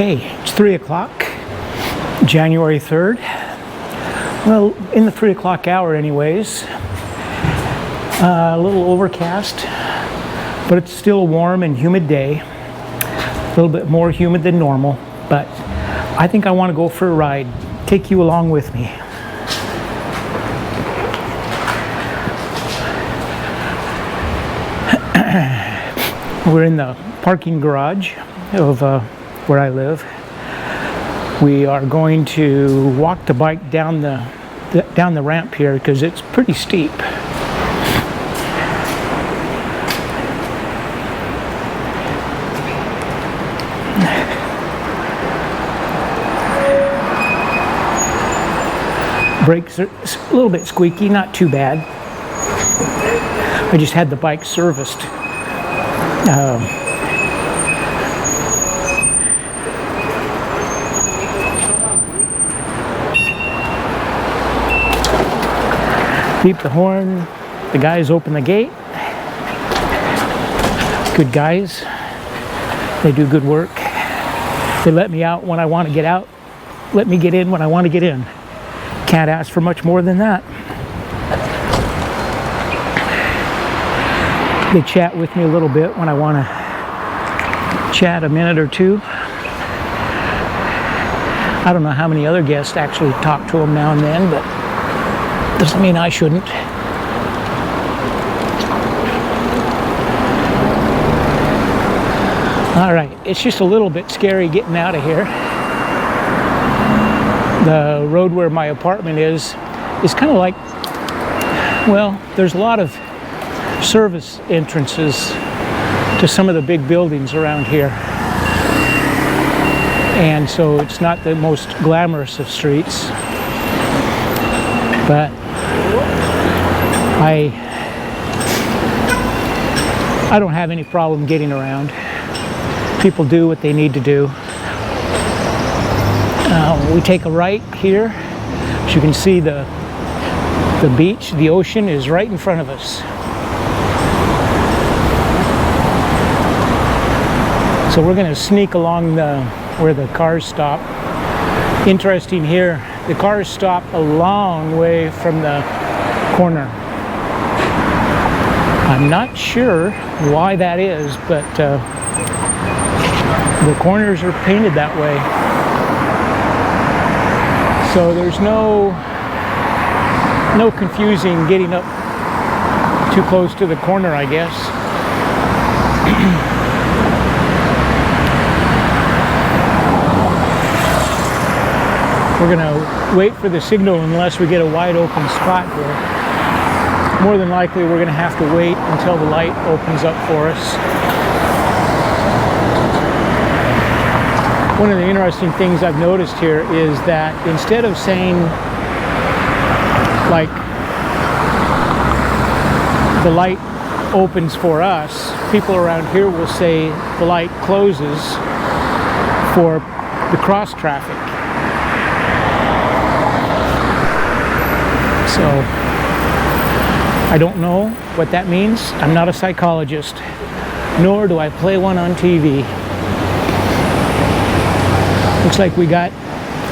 Okay, it's 3 o'clock, January 3rd. Well, in the 3 o'clock hour anyways. A little overcast, but it's still a warm and humid day. A little bit more humid than normal, but I think I want to go for a ride. Take you along with me. We're in the parking garage of where I live. We are going to walk the bike down the ramp here because it's pretty steep. Brakes are a little bit squeaky, not too bad. I just had the bike serviced. Beep the horn. The guys open the gate. Good guys. They do good work. They let me out when I want to get out. Let me get in when I want to get in. Can't ask for much more than that. They chat with me a little bit when I want to chat a minute or two. I don't know how many other guests actually talk to them now and then, but doesn't mean I shouldn't. All right, it's just a little bit scary getting out of here. The road where my apartment is kind of like, well, there's a lot of service entrances to some of the big buildings around here. And so it's not the most glamorous of streets. But I don't have any problem getting around. People do what they need to do. We take a right here. As you can see, the beach, the ocean is right in front of us. So we're going to sneak along where the cars stop. Interesting here, the cars stop a long way from the corner. I'm not sure why that is, but the corners are painted that way. So there's no confusing getting up too close to the corner, I guess. We're gonna wait for the signal unless we get a wide open spot here. More than likely we're gonna have to wait until the light opens up for us. One of the interesting things I've noticed here is that instead of saying like the light opens for us, people around here will say the light closes for the cross traffic. So I don't know what that means. I'm not a psychologist, nor do I play one on TV. Looks like we got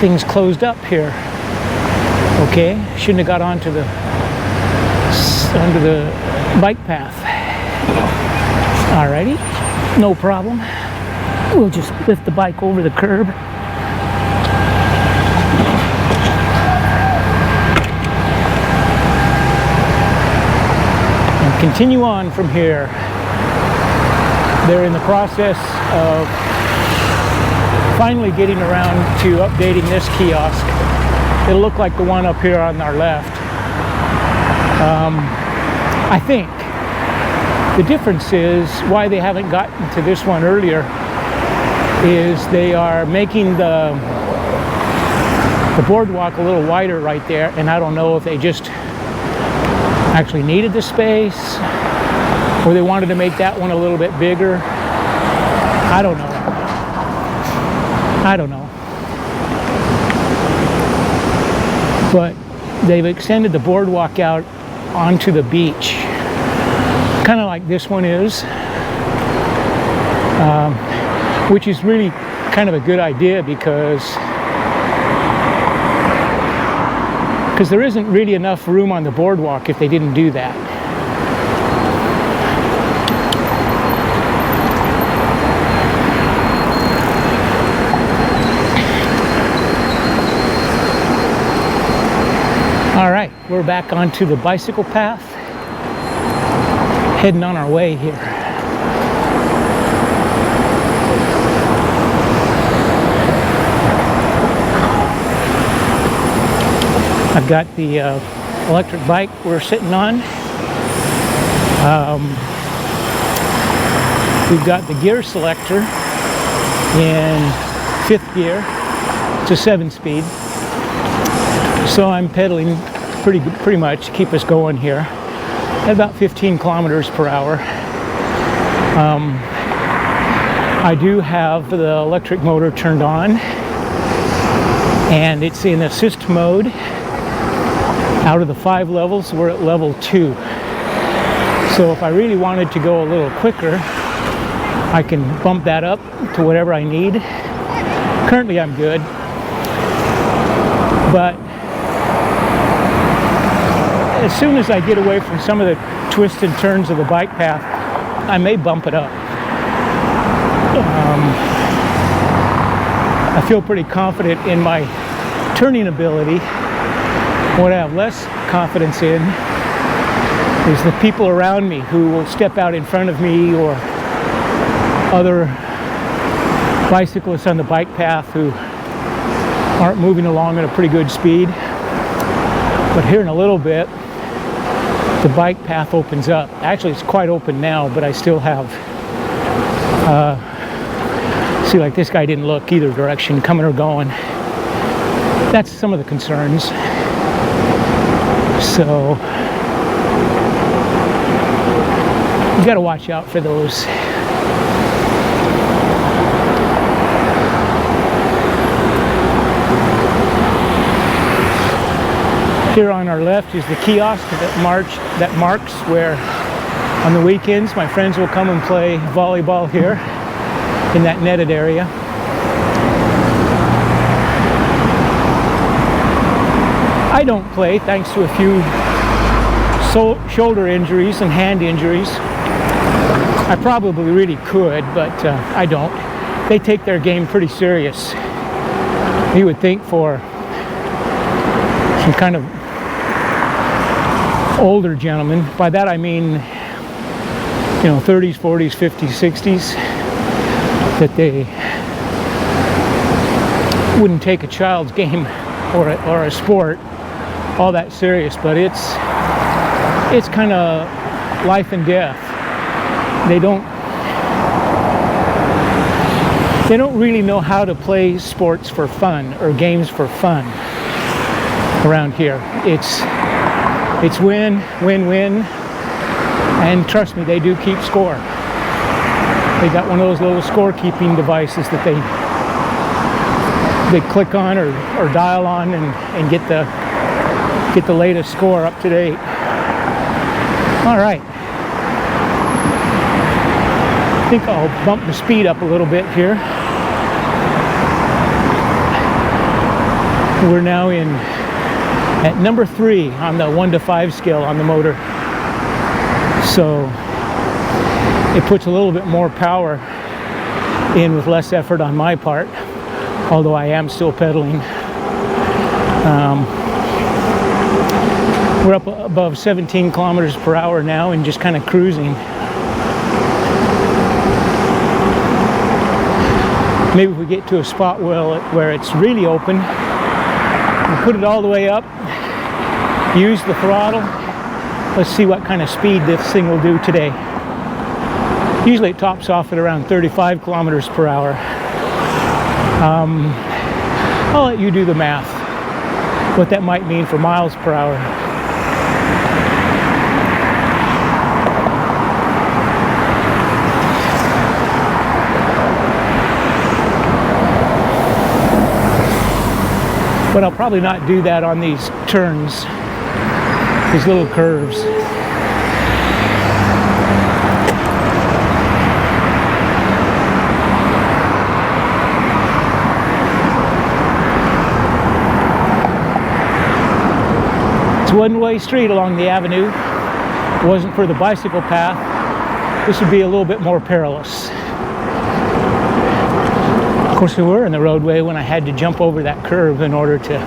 things closed up here. Okay, shouldn't have got onto the bike path. Alrighty, no problem. We'll just lift the bike over the curb. And continue on from here. They're in the process of finally getting around to updating this kiosk. It'll look like the one up here on our left. I think the difference is why they haven't gotten to this one earlier is they are making the boardwalk a little wider right there, and I don't know if they just actually needed the space or they wanted to make that one a little bit bigger. I don't know. But they've extended the boardwalk out onto the beach, kind of like this one is. which is really kind of a good idea because there isn't really enough room on the boardwalk if they didn't do that. All right, we're back onto the bicycle path, heading on our way here. I've got the electric bike we're sitting on. We've got the gear selector in 5th gear. It's a 7-speed. So I'm pedaling pretty much to keep us going here at about 15 kilometers per hour. I do have the electric motor turned on, and it's in assist mode. Out of the 5 levels, we're at level 2. So if I really wanted to go a little quicker, I can bump that up to whatever I need. Currently I'm good, but as soon as I get away from some of the twists and turns of the bike path, I may bump it up. I feel pretty confident in my turning ability. What I have less confidence in is the people around me who will step out in front of me, or other bicyclists on the bike path who aren't moving along at a pretty good speed. But here in a little bit, the bike path opens up. Actually, it's quite open now, but I still have, see, like this guy didn't look either direction, coming or going. That's some of the concerns. So, you gotta watch out for those. Here on our left is the kiosk that marks where on the weekends my friends will come and play volleyball here in that netted area. I don't play thanks to a few shoulder injuries and hand injuries. I probably really could, but I don't. They take their game pretty serious. You would think for some kind of older gentlemen, by that I mean, you know, 30s, 40s, 50s, 60s, that they wouldn't take a child's game or a sport all that serious, but it's kind of life and death. They don't really know how to play sports for fun or games for fun around here. It's win, win, win, and trust me, they do keep score. They got one of those little scorekeeping devices that they click on or dial on and get the latest score up to date. All right. I think I'll bump the speed up a little bit here. We're now at number 3 on the 1 to 5 scale on the motor. So it puts a little bit more power in with less effort on my part, although I am still pedaling. We're up above 17 kilometers per hour now and just kind of cruising. Maybe if we get to a spot where it's really open, we'll put it all the way up, use the throttle. Let's see what kind of speed this thing will do today. Usually it tops off at around 35 kilometers per hour. I'll let you do the math, what that might mean for miles per hour. But I'll probably not do that on these turns, these little curves. one-way street along the avenue. If it wasn't for the bicycle path, this would be a little bit more perilous. Of course, we were in the roadway when I had to jump over that curve in order to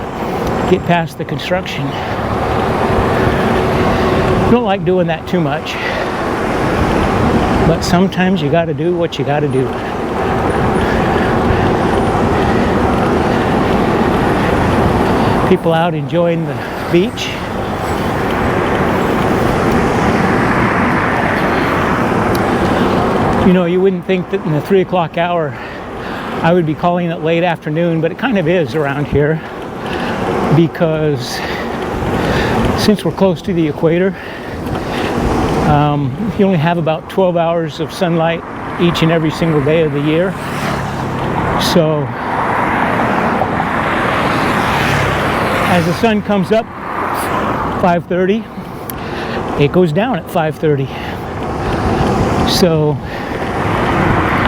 get past the construction. Don't like doing that too much, but sometimes you got to do what you got to do. People out enjoying the beach. You know, you wouldn't think that in the 3 o'clock hour I would be calling it late afternoon, but it kind of is around here, because since we're close to the equator, you only have about 12 hours of sunlight each and every single day of the year. So as the sun comes up 5:30, it goes down at 5:30. So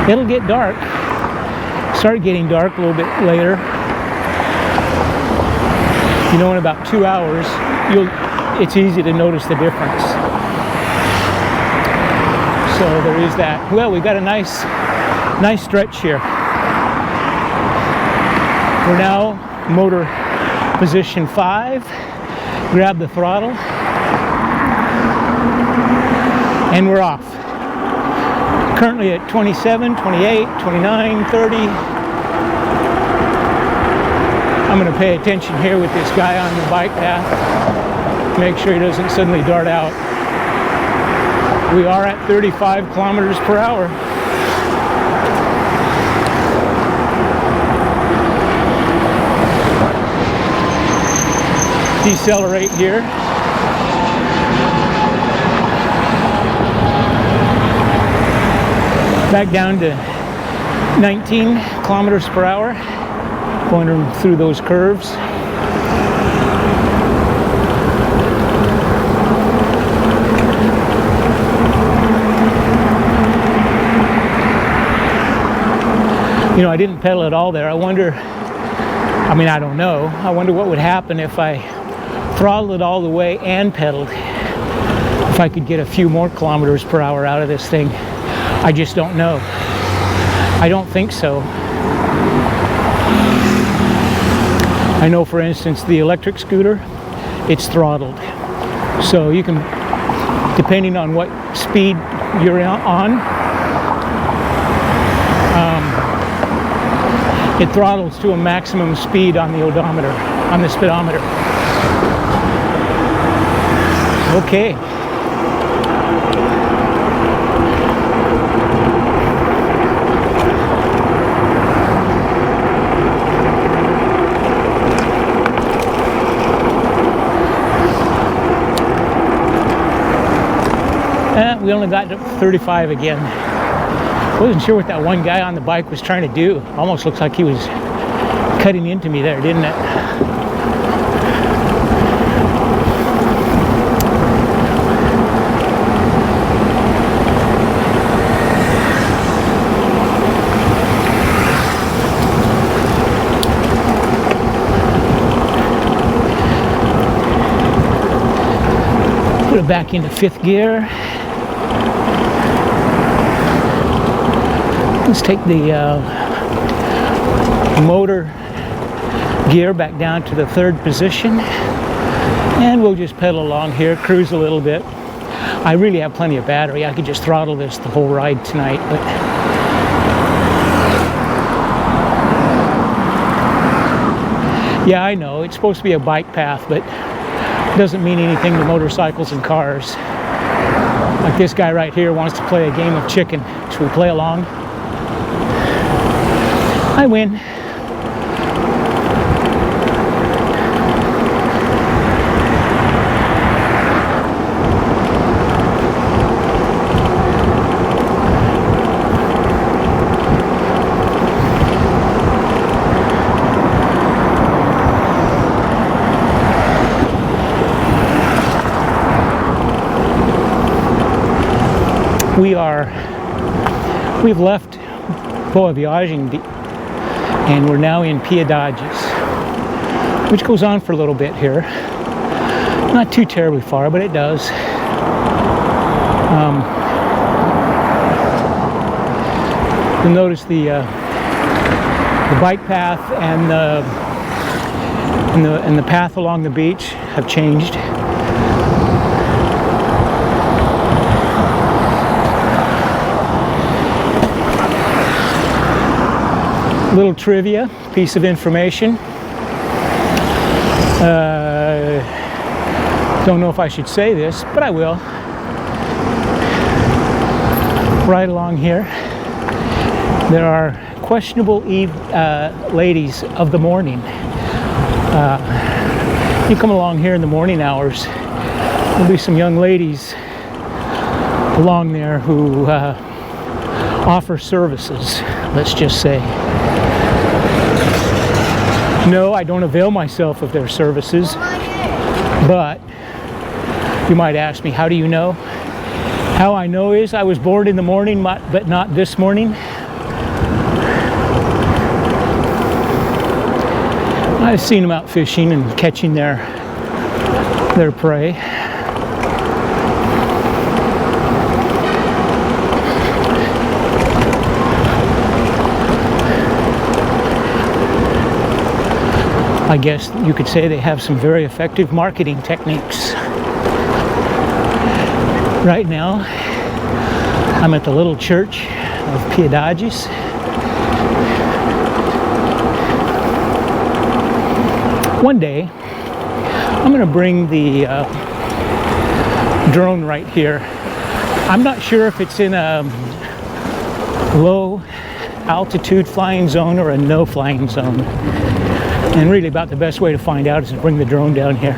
it'll get dark, start getting dark a little bit later. You know, in about 2 hours, it's easy to notice the difference. So there is that. Well, we've got a nice stretch here. We're now motor position 5. Grab the throttle, and we're off. Currently at 27, 28, 29, 30. I'm going to pay attention here with this guy on the bike path. Make sure he doesn't suddenly dart out. We are at 35 kilometers per hour. Decelerate here. Back down to 19 kilometers per hour, going through those curves. You know, I didn't pedal at all there. I wonder, I mean, I don't know. I wonder what would happen if I throttled it all the way and pedaled. If I could get a few more kilometers per hour out of this thing. I just don't know. I don't think so. I know, for instance, the electric scooter, it's throttled. So you can, depending on what speed you're on, it throttles to a maximum speed on the odometer, on the speedometer. Okay. We only got to 35 again. Wasn't sure what that one guy on the bike was trying to do. Almost looks like he was cutting into me there, didn't it? Put it back into 5th gear. Let's take the motor gear back down to the 3rd position, and we'll just pedal along here, cruise a little bit. I really have plenty of battery. I could just throttle this the whole ride tonight, but yeah, I know it's supposed to be a bike path, but it doesn't mean anything to motorcycles and cars. Like this guy right here wants to play a game of chicken. Should we play along? I win. We've left Boa Viagem and we're now in Piedades, which goes on for a little bit here. Not too terribly far, but it does. You'll notice the bike path and the path along the beach have changed. Little trivia, piece of information. Don't know if I should say this, but I will. Right along here, there are questionable ladies of the morning. You come along here in the morning hours, there'll be some young ladies along there who offer services, let's just say. No, I don't avail myself of their services, but you might ask me, how do you know? How I know is I was born in the morning, but not this morning. I've seen them out fishing and catching their prey. I guess you could say they have some very effective marketing techniques. Right now, I'm at the little church of Piedades. One day, I'm going to bring the drone right here. I'm not sure if it's in a low altitude flying zone or a no flying zone. And really about the best way to find out is to bring the drone down here.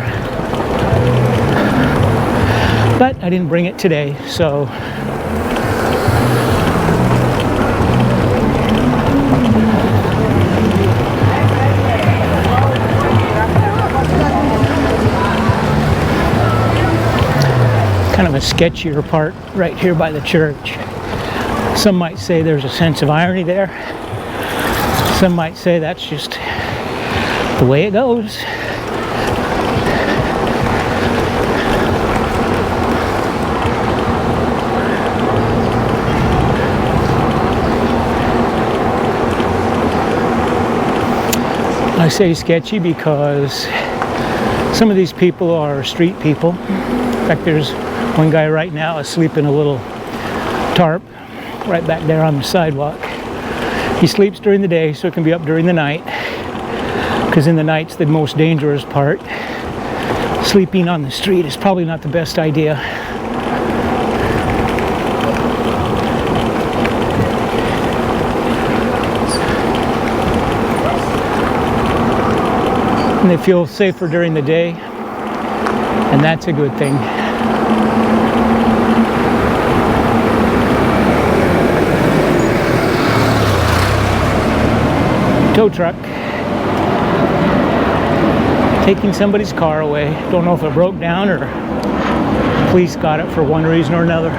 But I didn't bring it today, so kind of a sketchier part right here by the church. Some might say there's a sense of irony there. Some might say that's just the way it goes. I say sketchy because some of these people are street people. In fact, there's one guy right now asleep in a little tarp right back there on the sidewalk. He sleeps during the day so it can be up during the night, because in the night's the most dangerous part. Sleeping on the street is probably not the best idea. And they feel safer during the day, and that's a good thing. Tow truck taking somebody's car away. Don't know if it broke down or police got it for one reason or another.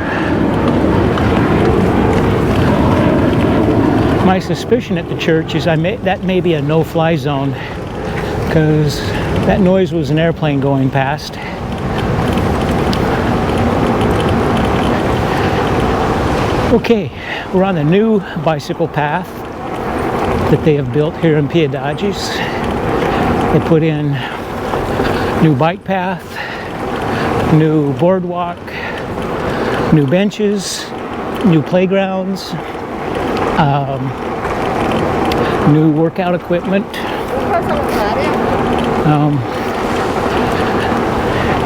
My suspicion at the church is that may be a no-fly zone, because that noise was an airplane going past. Okay, we're on the new bicycle path that they have built here in Piedades. They put in new bike path, new boardwalk, new benches, new playgrounds, new workout equipment.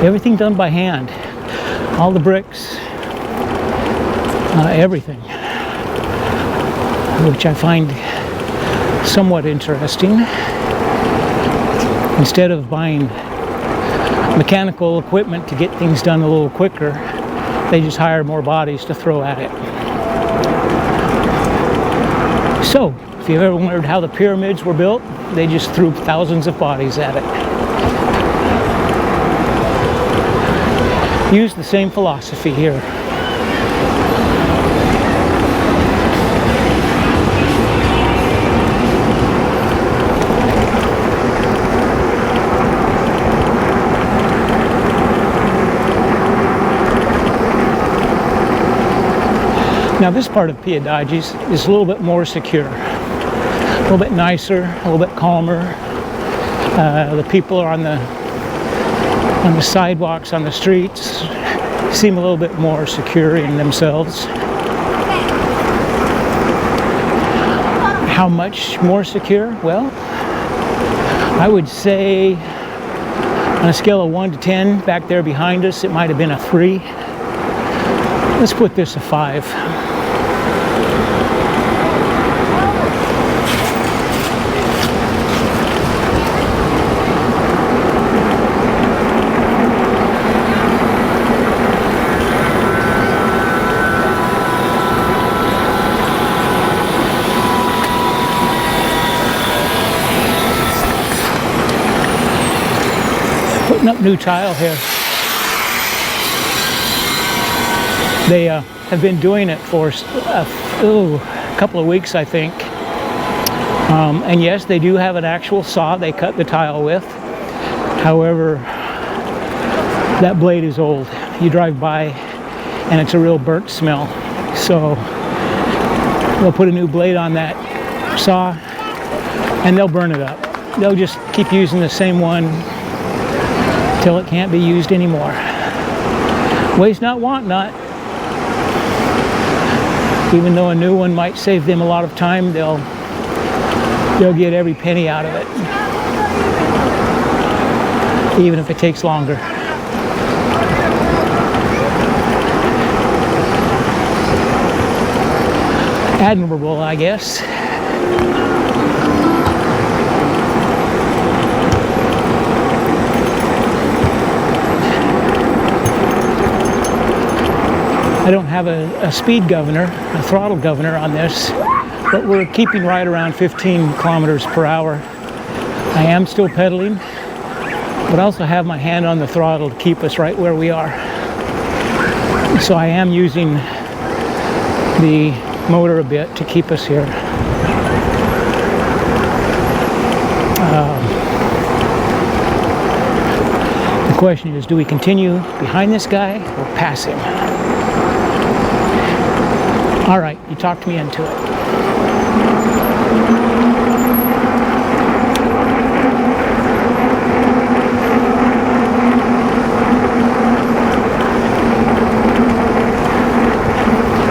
Everything done by hand. All the bricks, everything, which I find somewhat interesting. Instead of buying mechanical equipment to get things done a little quicker, they just hire more bodies to throw at it. So, if you've ever wondered how the pyramids were built, they just threw thousands of bodies at it. Use the same philosophy here. Now this part of Piedades is a little bit more secure, a little bit nicer, a little bit calmer. The people are on the sidewalks, on the streets, seem a little bit more secure in themselves. How much more secure? Well, I would say on a scale of 1 to 10, back there behind us, it might have been a 3. Let's put this a 5. Putting up new tile here. They have been doing it for a couple of weeks, I think. And yes, they do have an actual saw they cut the tile with. However, that blade is old. You drive by and it's a real burnt smell. So they'll put a new blade on that saw and they'll burn it up. They'll just keep using the same one till it can't be used anymore. Waste not, want not. Even though a new one might save them a lot of time, they'll get every penny out of it, even if it takes longer. Admirable, I guess. I don't have a speed governor, a throttle governor on this, but we're keeping right around 15 kilometers per hour. I am still pedaling, but I also have my hand on the throttle to keep us right where we are. So I am using the motor a bit to keep us here. The question is, do we continue behind this guy or pass him? All right, you talked me into it.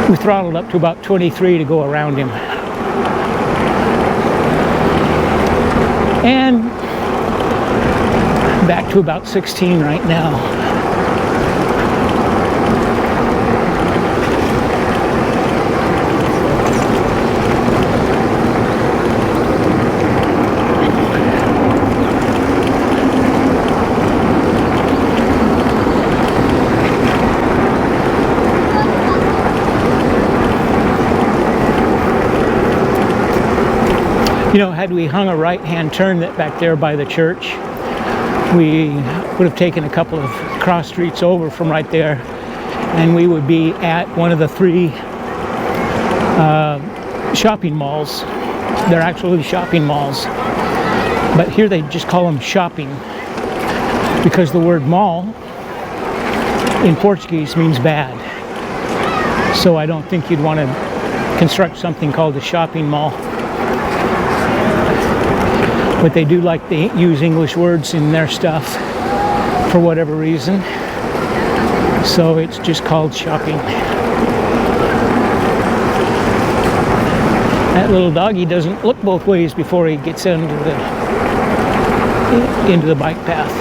We throttled up to about 23 to go around him. And back to about 16 right now. You know, had we hung a right-hand turn that back there by the church, we would have taken a couple of cross streets over from right there, and we would be at one of the 3 shopping malls. They're actually shopping malls, but here they just call them shopping because the word mall in Portuguese means bad. So I don't think you'd want to construct something called a shopping mall. But they do like to use English words in their stuff for whatever reason. So it's just called shopping. That little doggy doesn't look both ways before he gets into the bike path.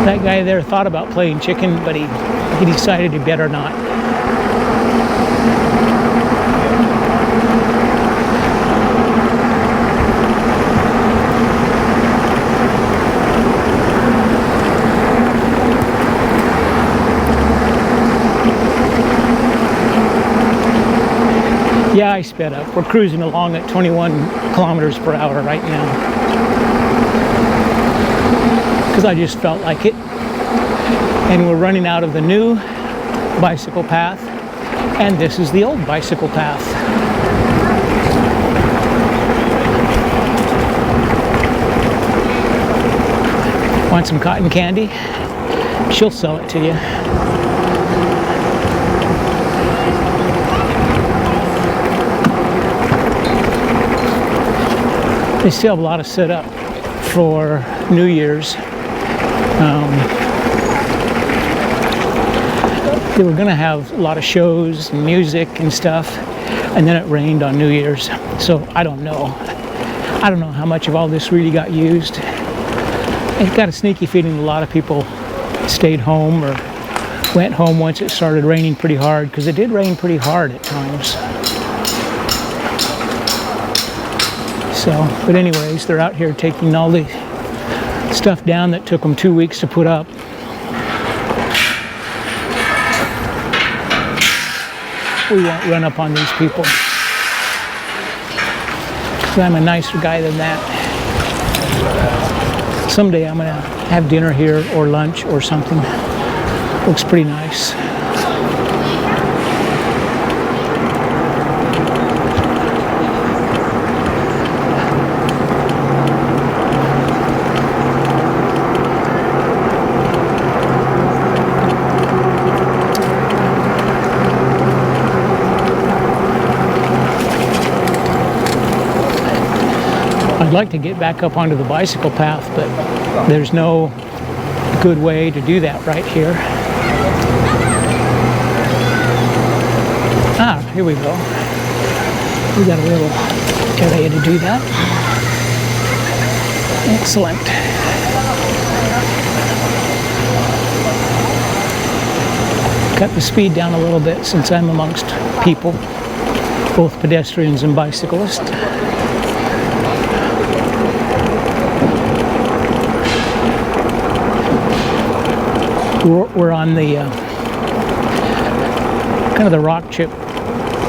That guy there thought about playing chicken, but he decided he better not. Yeah, I sped up. We're cruising along at 21 kilometers per hour right now. Because I just felt like it. And we're running out of the new bicycle path. And this is the old bicycle path. Want some cotton candy? She'll sell it to you. They still have a lot of setup for New Year's. They were going to have a lot of shows and music and stuff, and then it rained on New Year's. So I don't know. I don't know how much of all this really got used. I've got a sneaky feeling a lot of people stayed home or went home once it started raining pretty hard, because it did rain pretty hard at times. So, but anyways, they're out here taking all the stuff down that took them 2 weeks to put up. We won't run up on these people. I'm a nicer guy than that. Someday I'm gonna have dinner here or lunch or something. Looks pretty nice. I'd like to get back up onto the bicycle path, but there's no good way to do that right here. Ah, here we go. We got a little area to do that. Excellent. Cut the speed down a little bit since I'm amongst people, both pedestrians and bicyclists. We're on the kind of the rock chip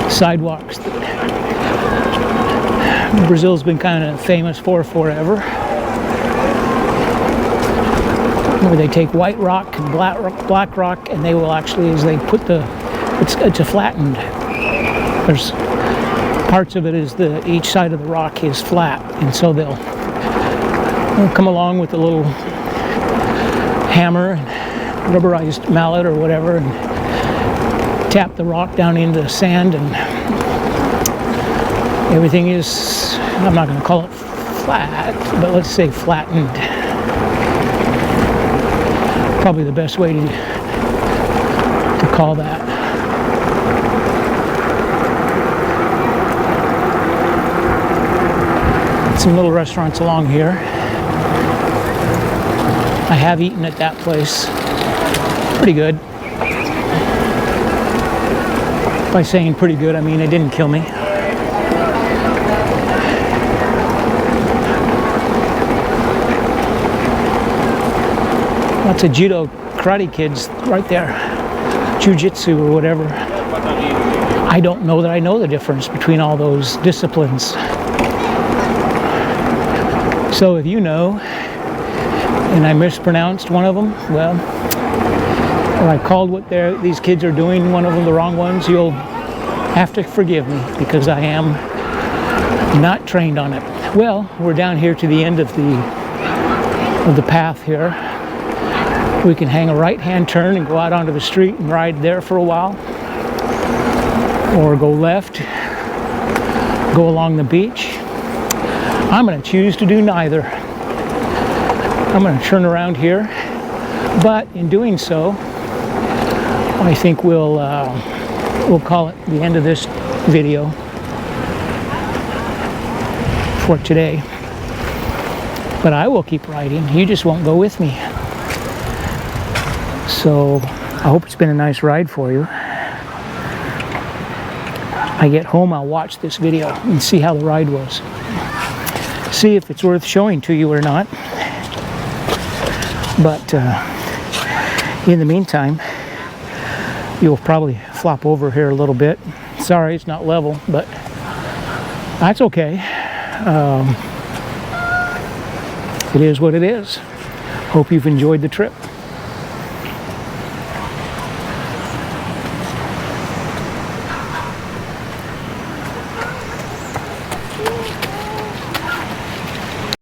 sidewalks that Brazil's been kind of famous for forever, where they take white rock and black rock, and they will actually, as they put it's a flattened. There's parts of it is each side of the rock is flat, and so they'll come along with a little hammer and rubberized mallet or whatever and tap the rock down into the sand, and everything is, I'm not going to call it flat, but let's say flattened. Probably the best way to call that. Some little restaurants along here. I have eaten at that place. Pretty good. By saying pretty good, I mean it didn't kill me. Lots of judo karate kids right there. Jiu-jitsu or whatever. I don't know that I know the difference between all those disciplines. So if you know, and I mispronounced one of them, well, or I called what these kids are doing, one of them the wrong ones, you'll have to forgive me, because I am not trained on it. Well, we're down here to the end of the path here. We can hang a right-hand turn and go out onto the street and ride there for a while, or go left, go along the beach. I'm going to choose to do neither. I'm going to turn around here, but in doing so, I think we'll call it the end of this video for today. But I will keep riding. You just won't go with me. So I hope it's been a nice ride for you. I get home, I'll watch this video and see how the ride was. See if it's worth showing to you or not. But in the meantime, You'll probably flop over here a little bit. Sorry, it's not level, but that's okay. It is what it is. Hope you've enjoyed the trip.